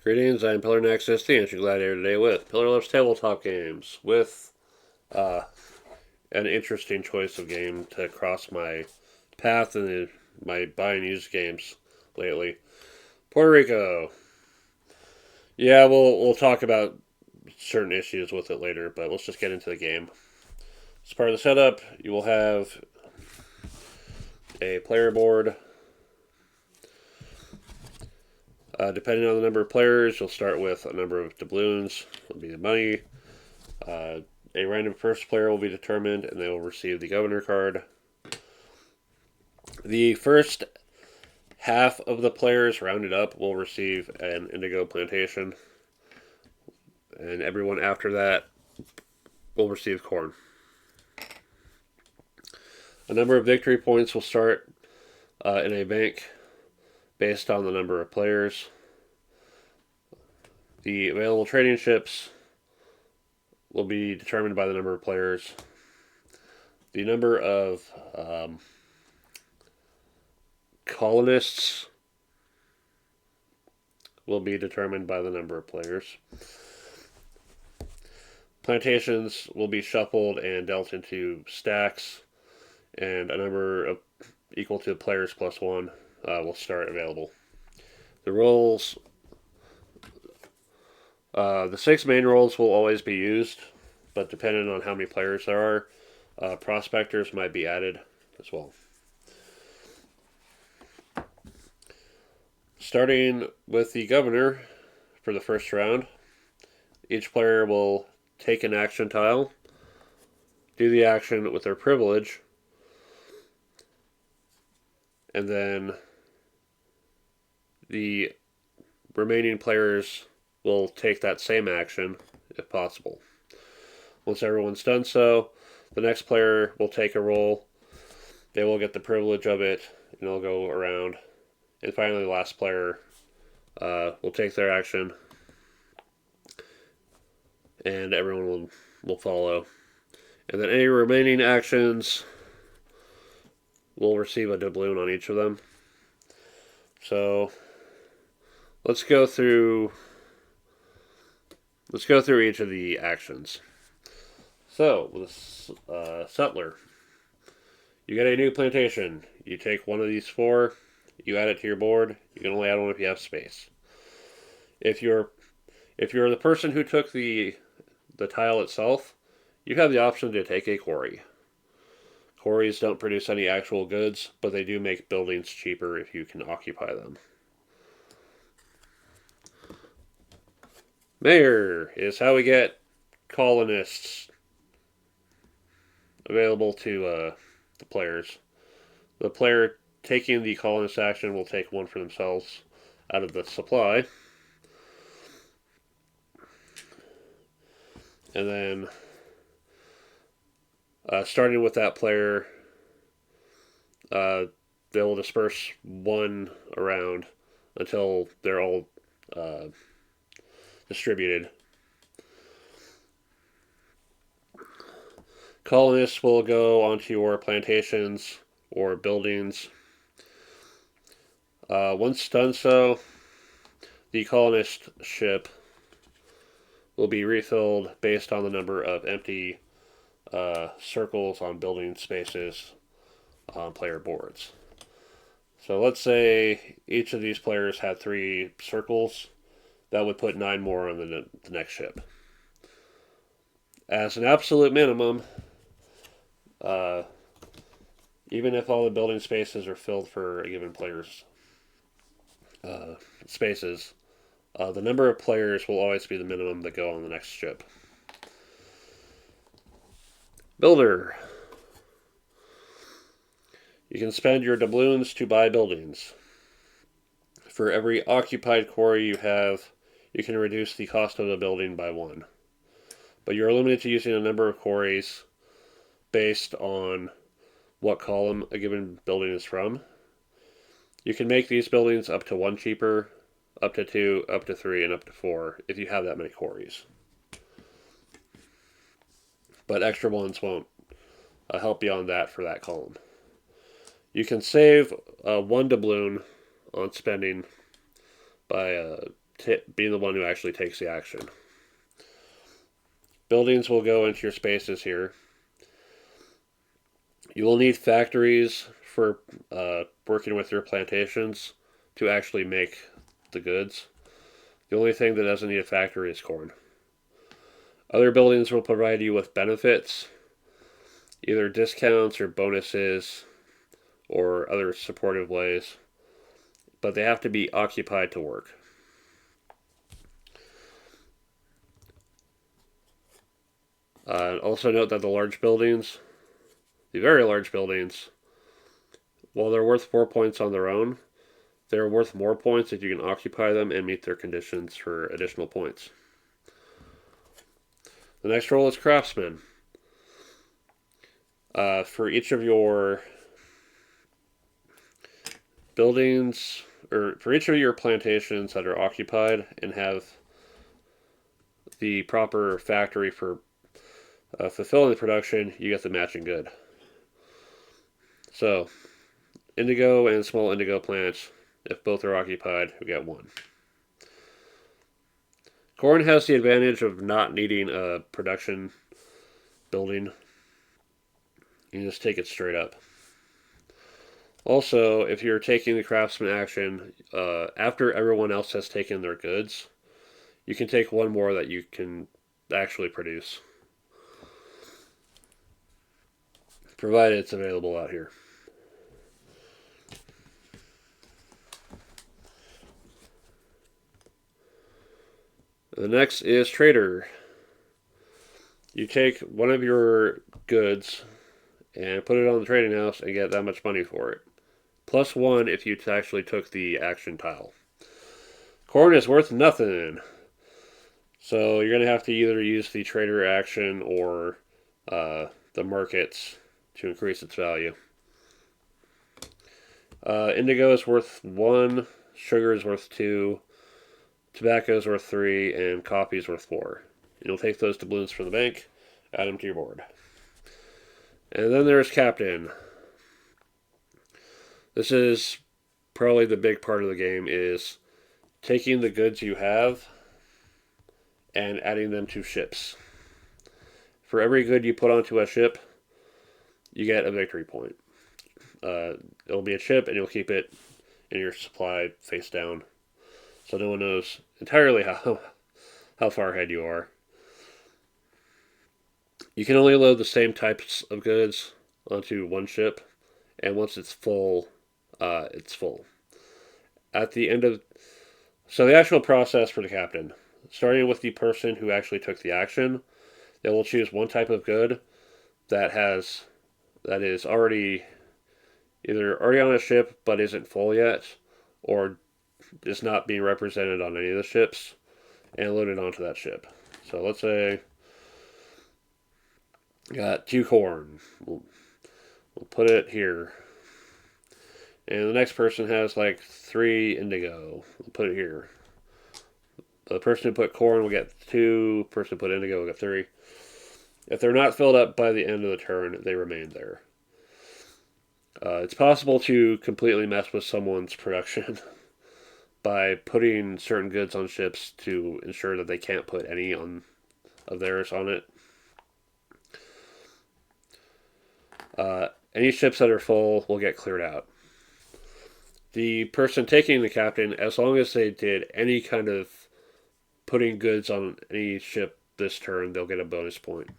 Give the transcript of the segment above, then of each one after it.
Greetings, I'm Pillar Nexus, the Ancient Gladiator today with Pillar Loves Tabletop Games, with uh, an interesting choice of game to cross my path in my buy and use games lately. Puerto Rico. Yeah, we'll talk about certain issues with it later, but let's just get into the game. As part of the setup, you will have a player board. Depending on the number of players, you'll start with a number of doubloons. Will be the money. A random first player will be determined, and they will receive the governor card. The first half of the players rounded up will receive an indigo plantation, and everyone after that will receive corn. A number of victory points will start in a bank based on the number of players. The available trading ships will be determined by the number of players. The number of colonists will be determined by the number of players. Plantations will be shuffled and dealt into stacks, and a number of equal to players plus one will start available. The roles, the 6 main roles will always be used, but depending on how many players there are, prospectors might be added as well. Starting with the governor for the first round, each player will take an action tile, do the action with their privilege, and then the remaining players will take that same action if possible. Once everyone's done so, the next player will take a roll. They will get the privilege of it, and it'll go around. And finally, the last player will take their action, and everyone will follow. And then any remaining actions will receive a doubloon on each of them. So let's go through each of the actions. So with settler, you get a new plantation. You take one of these 4. You add it to your board. You can only add one if you have space. If you're the person who took the tile itself, you have the option to take a quarry. Quarries don't produce any actual goods, but they do make buildings cheaper if you can occupy them. Mayor is how we get colonists available to the players. The player taking the colonist action will take 1 for themselves out of the supply. And then, starting with that player, they'll disperse 1 around until they're all distributed. Colonists will go onto your plantations or buildings. Once done so, the colonist ship will be refilled based on the number of empty circles on building spaces on player boards. So let's say each of these players had 3 circles. That would put 9 more on the next ship. As an absolute minimum, even if all the building spaces are filled for a given player's spaces, the number of players will always be the minimum that go on the next ship. Builder. You can spend your doubloons to buy buildings. For every occupied quarry you have, you can reduce the cost of the building by 1. But you're limited to using a number of quarries based on what column a given building is from. You can make these buildings up to 1 cheaper, up to 2, up to 3, and up to 4 if you have that many quarries. But extra ones won't help beyond that for that column. You can save 1 doubloon on spending by being the one who actually takes the action. Buildings will go into your spaces here. You will need factories for working with your plantations to actually make the goods. The only thing that doesn't need a factory is corn. Other buildings will provide you with benefits, either discounts or bonuses or other supportive ways, but they have to be occupied to work. Also note that the large buildings, the very large buildings, while they're worth 4 points on their own, they're worth more points if you can occupy them and meet their conditions for additional points. The next role is craftsman. For each of your buildings, or for each of your plantations that are occupied and have the proper factory for fulfilling the production, you get the matching good. So, indigo and small indigo plants, if both are occupied, we get 1. Corn has the advantage of not needing a production building. You can just take it straight up. Also, if you're taking the craftsman action, after everyone else has taken their goods, you can take 1 more that you can actually produce, provided it's available out here. The next is trader. You take one of your goods and put it on the trading house and get that much money for it. Plus 1 if you actually took the action tile. Corn is worth nothing. So you're going to have to either use the trader action or the markets to increase its value. Indigo is worth 1, sugar is worth 2, tobacco is worth 3, and coffee is worth 4. You'll take those doubloons from the bank, add them to your board. And then there's captain. This is probably the big part of the game, is taking the goods you have and adding them to ships. For every good you put onto a ship, you get a victory point. It'll be a ship, and you'll keep it in your supply face down, so no one knows entirely how far ahead you are. You can only load the same types of goods onto one ship, and once it's full, it's full. At the end of So the actual process for the captain, starting with the person who actually took the action, they will choose one type of good that is already either already on a ship but isn't full yet, or is not being represented on any of the ships, and load it onto that ship. So let's say got 2 corn. We'll put it here. And the next person has like 3 indigo. We'll put it here. The person who put corn will get 2. The person who put indigo will get 3. If they're not filled up by the end of the turn, they remain there. It's possible to completely mess with someone's production by putting certain goods on ships to ensure that they can't put any of theirs on it. Any ships that are full will get cleared out. The person taking the captain, as long as they did any kind of putting goods on any ship this turn, they'll get a bonus point.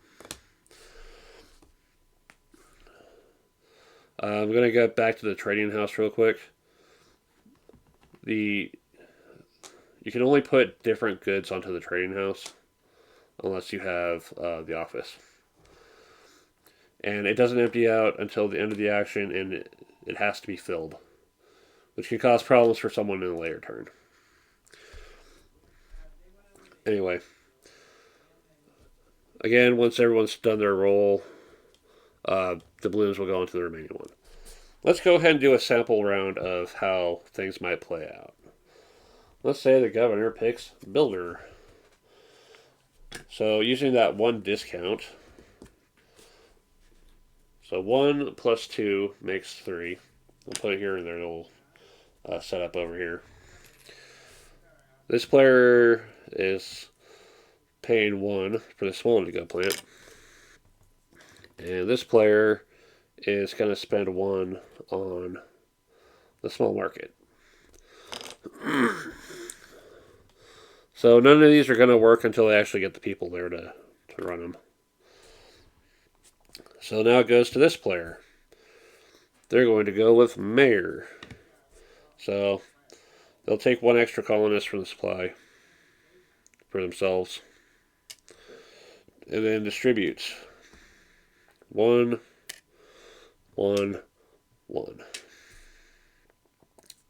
I'm going to get back to the trading house real quick. You can only put different goods onto the trading house unless you have the office. And it doesn't empty out until the end of the action, and it has to be filled, which can cause problems for someone in a later turn. Anyway, again, once everyone's done their roll, the balloons will go into the remaining one. Let's go ahead and do a sample round of how things might play out. Let's say the governor picks builder. So using that 1 discount, so 1 plus 2 makes 3. We'll put it here and there. It'll set up over here. This player is paying 1 for the small indigo plant. And this player is going to spend 1 on the small market. So none of these are going to work until they actually get the people there to run them. So now it goes to this player. They're going to go with mayor. So they'll take 1 extra colonist from the supply for themselves. And then distribute. 1, 1, 1.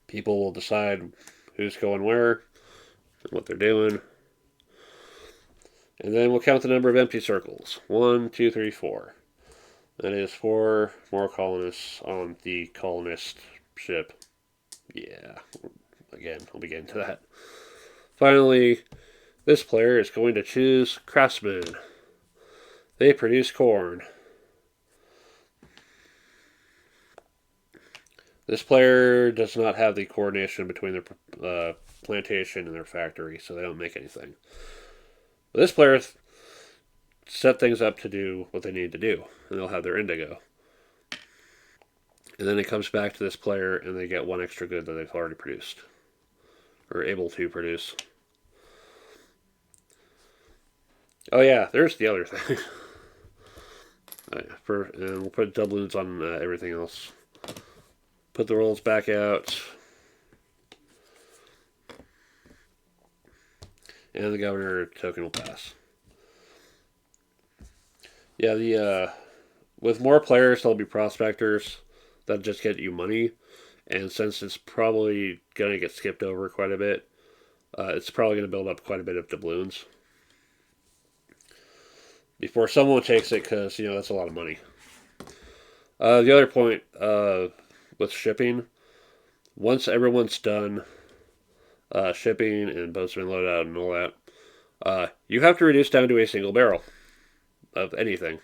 People will decide who's going where and what they're doing. And then we'll count the number of empty circles. 1, 2, 3, 4. That is 4 more colonists on the colonist ship. Yeah, again, I'll be getting to that. Finally, this player is going to choose craftsmen. They produce corn. This player does not have the coordination between their plantation and their factory, so they don't make anything. But this player set things up to do what they need to do, and they'll have their indigo. And then it comes back to this player, and they get 1 extra good that they've already produced, or able to produce. Oh yeah, there's the other thing. And we'll put doubloons on everything else. Put the rolls back out. And the governor token will pass. Yeah, with more players, there'll be prospectors that just get you money. And since it's probably going to get skipped over quite a bit, it's probably going to build up quite a bit of doubloons before someone takes it, because that's a lot of money. The other point with shipping, once everyone's done shipping and boats have been loaded out and all that, you have to reduce down to a single barrel of anything.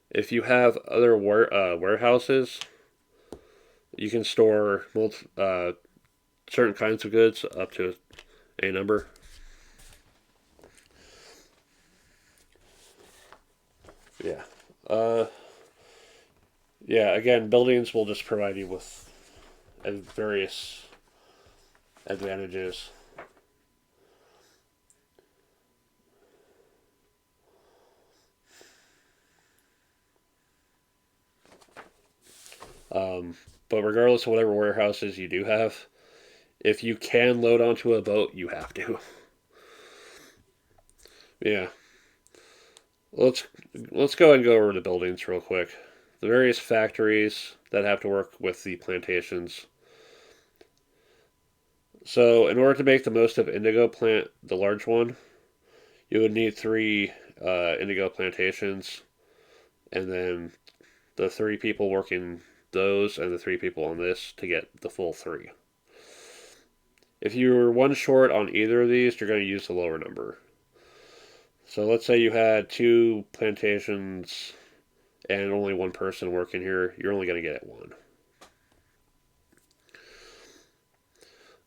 If you have other warehouses, you can store certain kinds of goods up to a number. Yeah. Yeah, again, buildings will just provide you with various advantages. But regardless of whatever warehouses you do have, if you can load onto a boat, you have to. Yeah. Let's go and go over the buildings real quick. The various factories that have to work with the plantations. So, in order to make the most of indigo plant, the large one, you would need 3 indigo plantations, and then the 3 people working those and the 3 people on this to get the full 3. If you're 1 short on either of these, you're going to use the lower number. So let's say you had 2 plantations and only 1 person working here, you're only going to get it 1.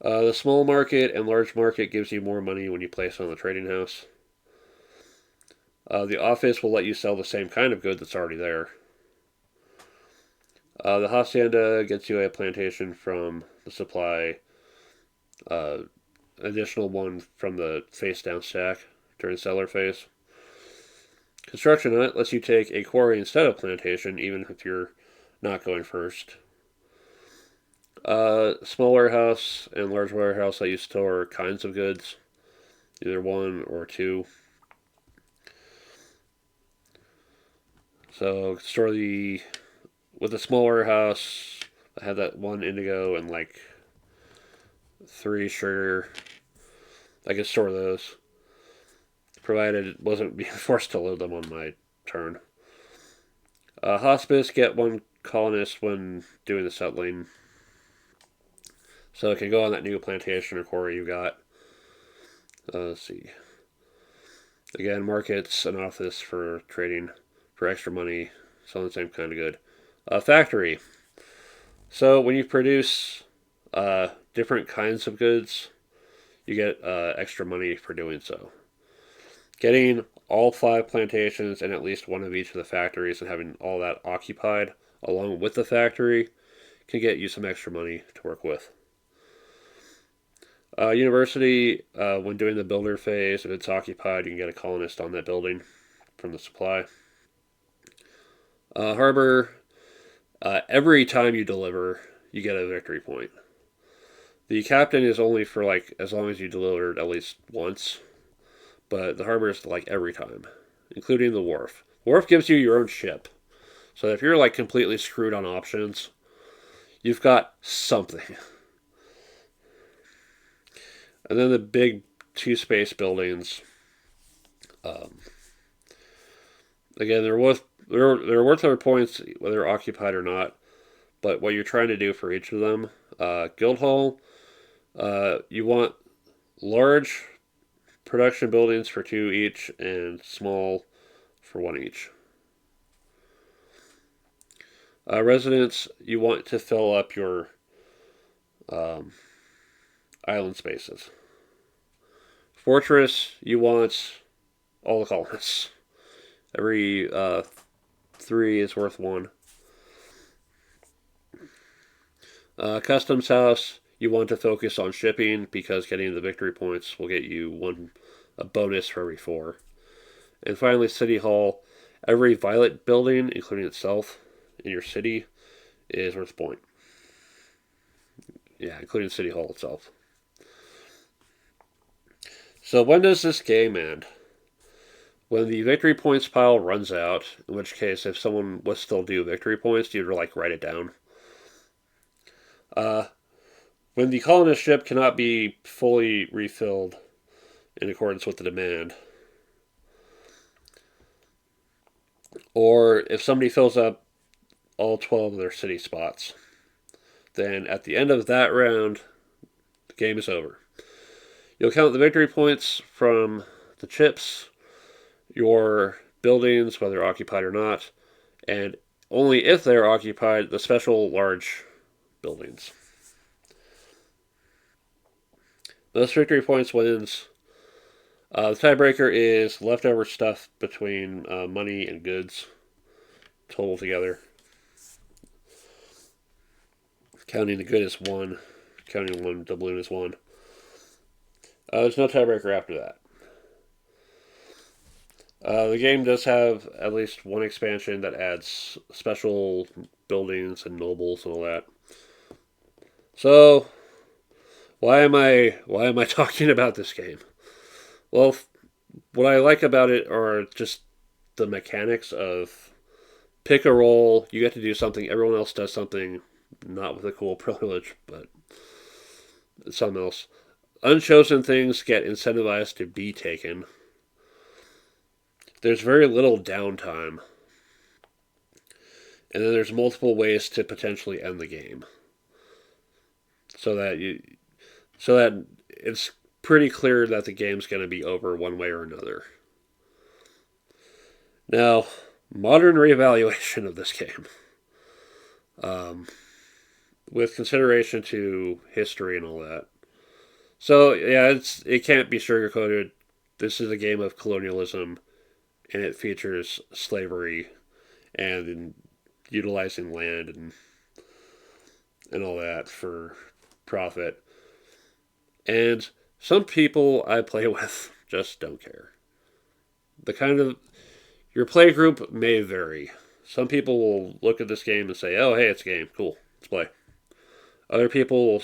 The small market and large market gives you more money when you place on the trading house. The office will let you sell the same kind of good that's already there. The hacienda gets you a plantation from the supply, additional 1 from the face down stack during seller phase. Construction hut lets you take a quarry instead of plantation, even if you're not going first. Small warehouse and large warehouse let you store kinds of goods, either 1 or 2. So store with the small warehouse, I had that 1 indigo and like 3 sugar. I could store those, provided it wasn't being forced to load them on my turn. Hospice, get 1 colonist when doing the settling. So it can go on that new plantation or quarry you got. Let's see. Again, markets and office for trading for extra money, selling the same kind of good. Factory. So when you produce different kinds of goods, you get extra money for doing so. Getting all 5 plantations and at least one of each of the factories and having all that occupied along with the factory can get you some extra money to work with. University, when doing the builder phase, if it's occupied, you can get a colonist on that building from the supply. Harbor, every time you deliver, you get a victory point. The captain is only for like as long as you delivered at least once, but the harbor is like every time, including the wharf. The wharf gives you your own ship, so if you're like completely screwed on options, you've got something. And then the big 2 space buildings. Um, Again, they're worth their points whether they're occupied or not. But what you're trying to do for each of them, Guildhall, you want large production buildings for 2 each and small for 1 each. Residents, you want to fill up your um, island spaces. Fortress, you want all the colonists. Every 3 is worth 1. Customs house, you want to focus on shipping because getting the victory points will get you a bonus for every 4. And finally, city hall, every violet building, including itself, in your city is worth a point. Yeah, including city hall itself. So when does this game end? When the victory points pile runs out, in which case, if someone was still due victory points, you'd like write it down. Uh, when the colonist ship cannot be fully refilled in accordance with the demand, or if somebody fills up all 12 of their city spots, then at the end of that round, the game is over. You'll count the victory points from the chips, your buildings, whether occupied or not, and only if they're occupied, the special large buildings. Those victory points wins. The tiebreaker is leftover stuff between money and goods, total together. Counting the good is 1. Counting one doubloon is 1. There's no tiebreaker after that. The game does have at least 1 expansion that adds special buildings and nobles and all that. So, why am I talking about this game? Well, what I like about it are just the mechanics of pick a role, you get to do something, everyone else does something, not with a cool privilege, but something else. Unchosen things get incentivized to be taken. There's very little downtime. And then there's multiple ways to potentially end the game. So that it's pretty clear that the game's going to be over one way or another. Now, modern reevaluation of this game, with consideration to history and all that. So yeah, it can't be sugarcoated. This is a game of colonialism, and it features slavery and utilizing land and all that for profit. And some people I play with just don't care. The kind of your play group may vary. Some people will look at this game and say, "Oh, hey, it's a game. Cool. Let's play." Other people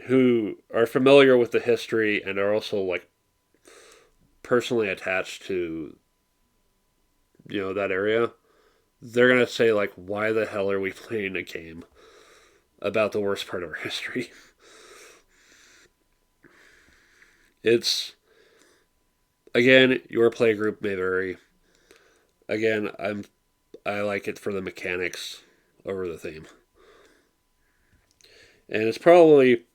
who are familiar with the history and are also like personally attached to that area, they're gonna say like, "Why the hell are we playing a game about the worst part of our history?" It's again, your play group may vary. Again, I like it for the mechanics over the theme. And it's probably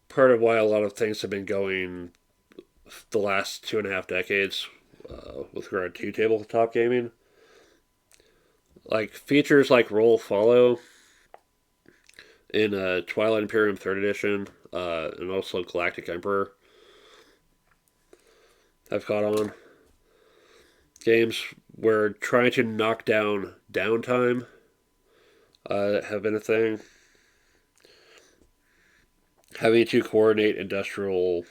part of why a lot of things have been going the last 2.5 decades with regard to tabletop gaming. Like features like roll follow in Twilight Imperium 3rd Edition, and also Galactic Emperor have caught on. Games where trying to knock down downtime have been a thing. Having to coordinate industrial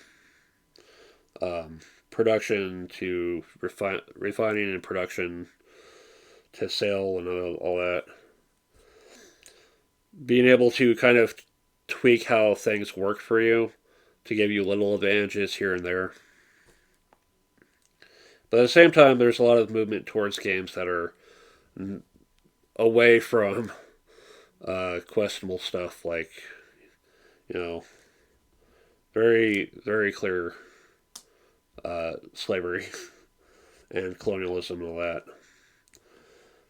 production to refining and production to sale and all that. Being able to kind of tweak how things work for you to give you little advantages here and there. But at the same time, there's a lot of movement towards games that are away from questionable stuff like, you know, very, very clear slavery and colonialism and all that.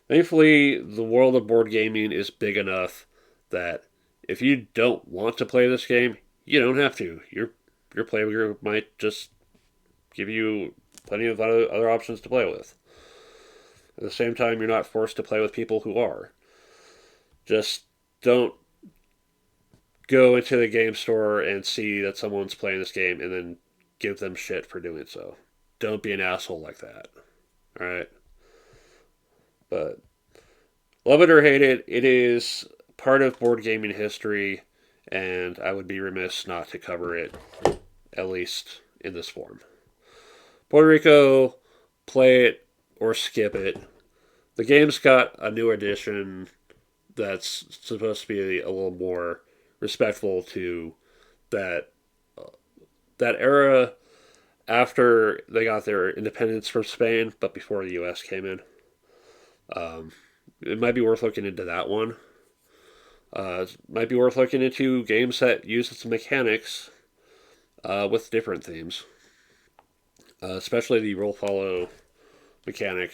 Thankfully, the world of board gaming is big enough that if you don't want to play this game, you don't have to. Your play group might just give you plenty of other options to play with. At the same time, you're not forced to play with people who are. Just don't go into the game store and see that someone's playing this game and then give them shit for doing so. Don't be an asshole like that. Alright? But love it or hate it, it is part of board gaming history, and I would be remiss not to cover it, at least in this form. Puerto Rico, play it or skip it. The game's got a new edition that's supposed to be a little more respectful to that era after they got their independence from Spain, but before the U.S. came in. It might be worth looking into that one. It might be worth looking into games that use its mechanics with different themes, especially the roll follow mechanic.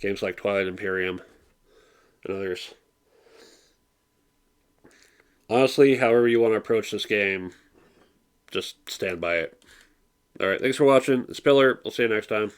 Games like Twilight Imperium and others. Honestly, however you want to approach this game, just stand by it. Alright, thanks for watching. It's Spiller. We'll see you next time.